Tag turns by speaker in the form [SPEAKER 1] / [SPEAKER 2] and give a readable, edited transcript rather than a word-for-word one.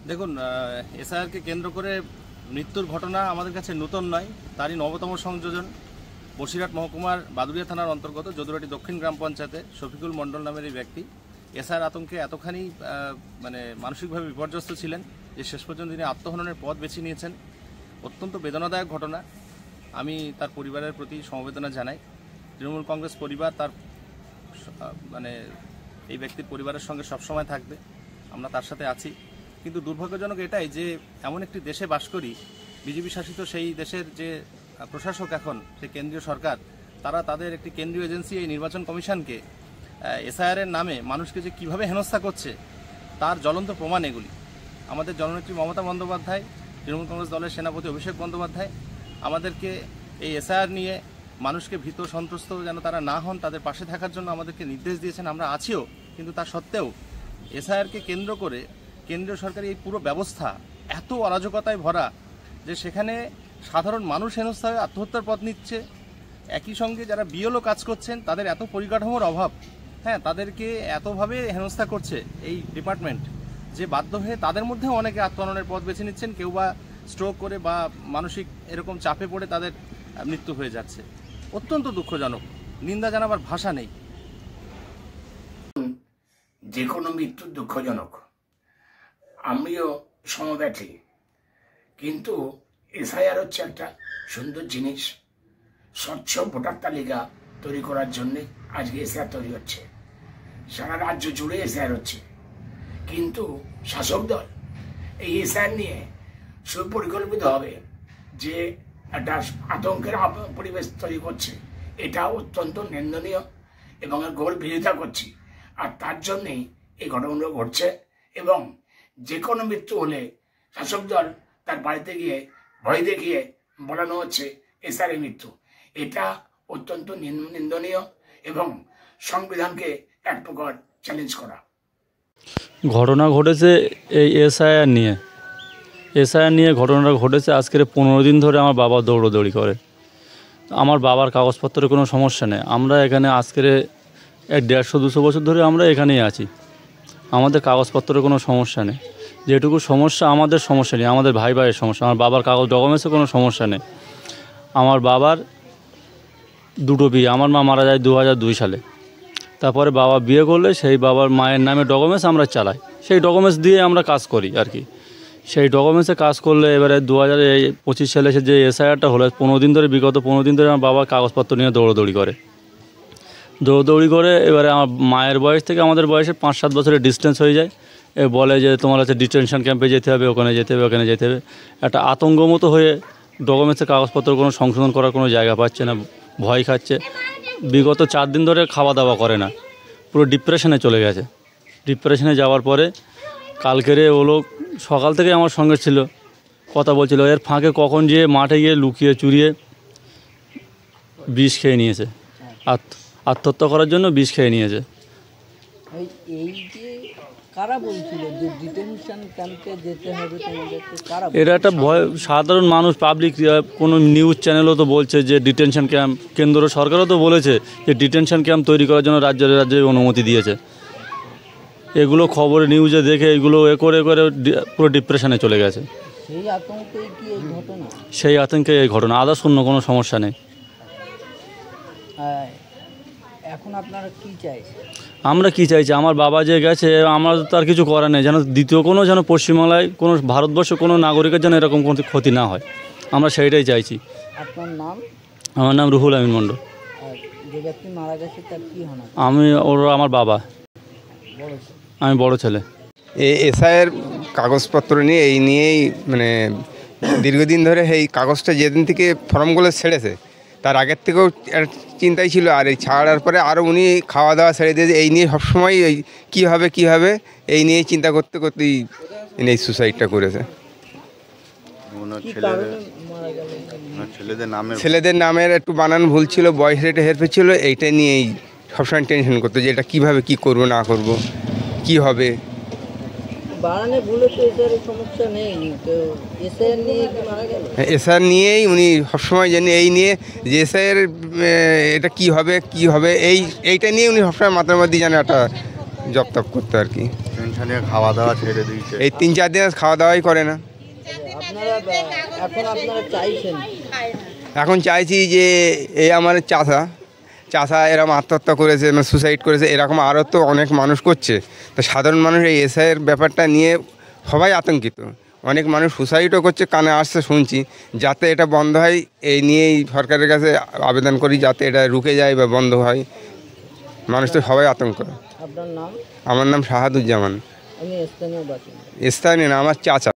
[SPEAKER 1] দেখুন, এসআইআরকে কেন্দ্র করে মৃত্যুর ঘটনা আমাদের কাছে নতুন নয়। তারই নবতম সংযোজন বসিরহাট মহকুমার বাদুড়িয়া থানার অন্তর্গত যদুরাটি দক্ষিণ গ্রাম পঞ্চায়েতে শফিকুল মণ্ডল নামের এই ব্যক্তি এসআইআর আতঙ্কে এতখানি মানসিকভাবে বিপর্যস্ত ছিলেন যে শেষ পর্যন্ত তিনি আত্মহননের পথ বেছে নিয়েছেন। অত্যন্ত বেদনাদায়ক ঘটনা। আমি তার পরিবারের প্রতি সমবেদনা জানাই। তৃণমূল কংগ্রেস পরিবার তার এই ব্যক্তির পরিবারের সঙ্গে সবসময় থাকবে, আমরা তার সাথে আছি। কিন্তু দুর্ভাগ্যজনক এটাই যে এমন একটি দেশে বাস করি, বিজেপি শাসিত সেই দেশের যে প্রশাসক এখন সেই কেন্দ্রীয় সরকার, তারা তাদের একটি কেন্দ্রীয় এজেন্সি এই নির্বাচন কমিশনকে এসআইআরের নামে মানুষকে যে কীভাবে হেনস্থা করছে তার জ্বলন্ত প্রমাণ এগুলি। আমাদের জননেত্রী মমতা বন্দ্যোপাধ্যায়, তৃণমূল কংগ্রেস দলের সেনাপতি অভিষেক বন্দ্যোপাধ্যায় আমাদেরকে এই এসআইআর নিয়ে মানুষকে ভীত সন্ত্রস্ত যেন তারা না হন তাদের পাশে থাকার জন্য আমাদেরকে নির্দেশ দিয়েছেন। আমরা আছিও, কিন্তু তা সত্ত্বেও এসআইআরকে কেন্দ্র করে কেন্দ্রীয় সরকারের এই পুরো ব্যবস্থা এত অরাজকতায় ভরা যে সেখানে সাধারণ মানুষ হেনস্থা হয়ে আত্মহত্যার পথ নিচ্ছে। একই সঙ্গে যারা বিএলও কাজ করছেন তাদের এত পরিকাঠামোর অভাব, তাদেরকে এতভাবে হেনস্থা করছে এই ডিপার্টমেন্ট যে বাধ্য হয়ে তাদের মধ্যে অনেকে আত্মহননের পথ বেছে নিচ্ছেন। কেউ বা স্ট্রোক করে বা মানসিক এরকম চাপে পড়ে তাদের মৃত্যু হয়ে যাচ্ছে। অত্যন্ত দুঃখজনক, নিন্দা জানাবার ভাষা নেই।
[SPEAKER 2] যে কোনো মৃত্যু দুঃখজনক, আমিও সমব্যথী। কিন্তু এসআইআর হচ্ছে একটা সুন্দর জিনিস। স্বচ্ছ ভোটার তালিকা তৈরি করার জন্য আজকে এসআইআর তৈরি হচ্ছে, সারা রাজ্য জুড়ে এসআইআর হচ্ছে। কিন্তু শাসক দল এই এসআইআর নিয়ে সুপরিকল্পিতভাবে যে একটা আতঙ্কের পরিবেশ তৈরি করছে, এটা অত্যন্ত নিন্দনীয় এবং ঘোর বিরোধিতা করছি। আর তার জন্যেই এই ঘটনাগুলো ঘটছে। এবং যে কোনো মৃত্যু হলে শাসক দল তার বাড়িতে গিয়ে ভয় দেখিয়ে বলানো হচ্ছে এসআইআর মৃত্যু। এটা অত্যন্ত নিন্দনীয় এবং সংবিধানকে এক প্রকার চ্যালেঞ্জ করা।
[SPEAKER 3] ঘটনা ঘটেছে এই এসআইআর নিয়ে ঘটনাটা ঘটেছে। আজকের 15 দিন ধরে আমার বাবা দৌড়োদৌড়ি করে। আমার বাবার কাগজপত্রের কোনো সমস্যা নেই। আমরা এখানে আজকের 150-200 বছর ধরে আমরা এখানেই আছি। আমাদের কাগজপত্রের কোনো সমস্যা নেই। যেটুকু সমস্যা আমাদের সমস্যা নেই, আমাদের ভাইয়ের সমস্যা। আমার বাবার কাগজ ডকুমেন্টসে কোনো সমস্যা নেই। আমার বাবার দুটো বিয়ে, আমার মা মারা যায় 2002 সালে। তারপরে বাবা বিয়ে করলে সেই বাবার মায়ের নামে ডকুমেন্টস আমরা চালাই, সেই ডকুমেন্টস দিয়ে আমরা কাজ করি আর কি। সেই ডকুমেন্টসে কাজ করলে এবারে 2025 সালে এসে যে এসআইআরটা হলো, 15 দিন ধরে, বিগত 15 দিন ধরে আমার বাবা কাগজপত্র নিয়ে দৌড়োদৌড়ি করে। এবারে আমার মায়ের বয়স থেকে আমাদের বয়সে 5-7 বছরের ডিস্টেন্স হয়ে যায়। বলে যে তোমার হচ্ছে ডিটেনশন ক্যাম্পে যেতে হবে, ওখানে যেতে হবে। একটা আতঙ্ক মতো হয়ে ডকুমেন্টসের কাগজপত্র কোনো সংশোধন করার কোনো জায়গা পাচ্ছে না, ভয় খাচ্ছে। বিগত 4 দিন ধরে খাওয়া দাওয়া করে না, পুরো ডিপ্রেশনে চলে গেছে। ডিপ্রেশনে যাওয়ার পরে কালকেরে ও লোক সকাল থেকে আমার সঙ্গে ছিল, কথা বলছিল। এর ফাঁকে কখন যেয়ে মাঠে গিয়ে লুকিয়ে চুরিয়ে বিষ খেয়ে নিয়েছে, আত্মহত্যা করার জন্য বিষ খেয়ে নিয়েছে। এটা একটা ভয়। সাধারণ মানুষ, পাবলিক, কোনো নিউজ চ্যানেলও তো বলছে যে ডিটেনশন ক্যাম্প, কেন্দ্র সরকারও তো বলেছে যে ডিটেনশন ক্যাম্প তৈরি করার জন্য রাজ্যে অনুমতি দিয়েছে। এগুলো খবরে নিউজে দেখে এগুলো করে পুরো ডিপ্রেশনে চলে গেছে। সেই আতঙ্কে এই ঘটনা, আদার্স অন্য কোনো সমস্যা নেই।
[SPEAKER 4] এখন আপনারা কি চাইছেন?
[SPEAKER 3] আমরা কি চাইছি, আমার বাবা যে গেছে, আমার তো আর কিছু করার নেই। যেন দ্বিতীয় কোনো যেন পশ্চিমবাংলায় কোনো ভারতবর্ষে কোনো নাগরিকের যেন এরকম কোনো ক্ষতি না হয়, আমরা সেইটাই চাইছি।
[SPEAKER 4] আপনার নাম?
[SPEAKER 3] আমার নাম রুহুল আমিন মণ্ডল।
[SPEAKER 4] যে ব্যক্তি মারা গেছে তার কি হন?
[SPEAKER 3] আমার বাবা, আমি বড় ছেলে।
[SPEAKER 5] এসআইআর কাগজপত্র নিয়ে এই নিয়েই দীর্ঘদিন ধরে এই কাগজটা যেদিন থেকে ফর্মগুলো ছেড়েছে তার আগের থেকেও চিন্তাই ছিল। আর এই ছাড়ার পরে আরও উনি খাওয়া দাওয়া ছেড়ে দিয়েছে। এই নিয়ে সবসময় এই কী হবে এই নিয়ে চিন্তা করতেই এই সুসাইডটা করেছে। ছেলেদের নামের একটু বানান ভুল ছিল, বয়স রেটে হেরফের ছিল। এইটা নিয়েই সবসময় টেনশন করতো যে এটা কীভাবে কী করবো না করবো, কী হবে। এসআইআর নিয়েই উনি সবসময় জানি এই নিয়ে যে এসআইআর এটা কী হবে এইটা নিয়ে উনি সবসময় মাথার মধ্যে জানে একটা জপ তপ করতো আর কি।
[SPEAKER 6] পেনশনে খাওয়া দাওয়া ছেড়ে দিয়েছে।
[SPEAKER 5] এই 3-4 দিন খাওয়া দাওয়াই করে না।
[SPEAKER 4] আপনারা এখন আপনারা চাইছেন?
[SPEAKER 5] এখন চাইছি যে এই আমার চাষা এরকম আত্মহত্যা করেছে, মানে সুসাইড করেছে, এরকম আরও তো অনেক মানুষ করছে। তো সাধারণ মানুষ এই এসআইয়ের ব্যাপারটা নিয়ে সবাই আতঙ্কিত। অনেক মানুষ সুসাইডও করছে, কানে আসছে শুনছি। যাতে এটা বন্ধ হয় এই নিয়েই সরকারের কাছে আবেদন করি, যাতে এটা রুকে যায় বা বন্ধ হয়। মানুষ তো সবাই আতঙ্ক।
[SPEAKER 4] আপনার নাম?
[SPEAKER 5] আমার নাম শাহাদুজ্জামান।
[SPEAKER 4] আমি স্থানীয় বাসিন্দা।
[SPEAKER 5] স্থানীয় না, আমার চাচা।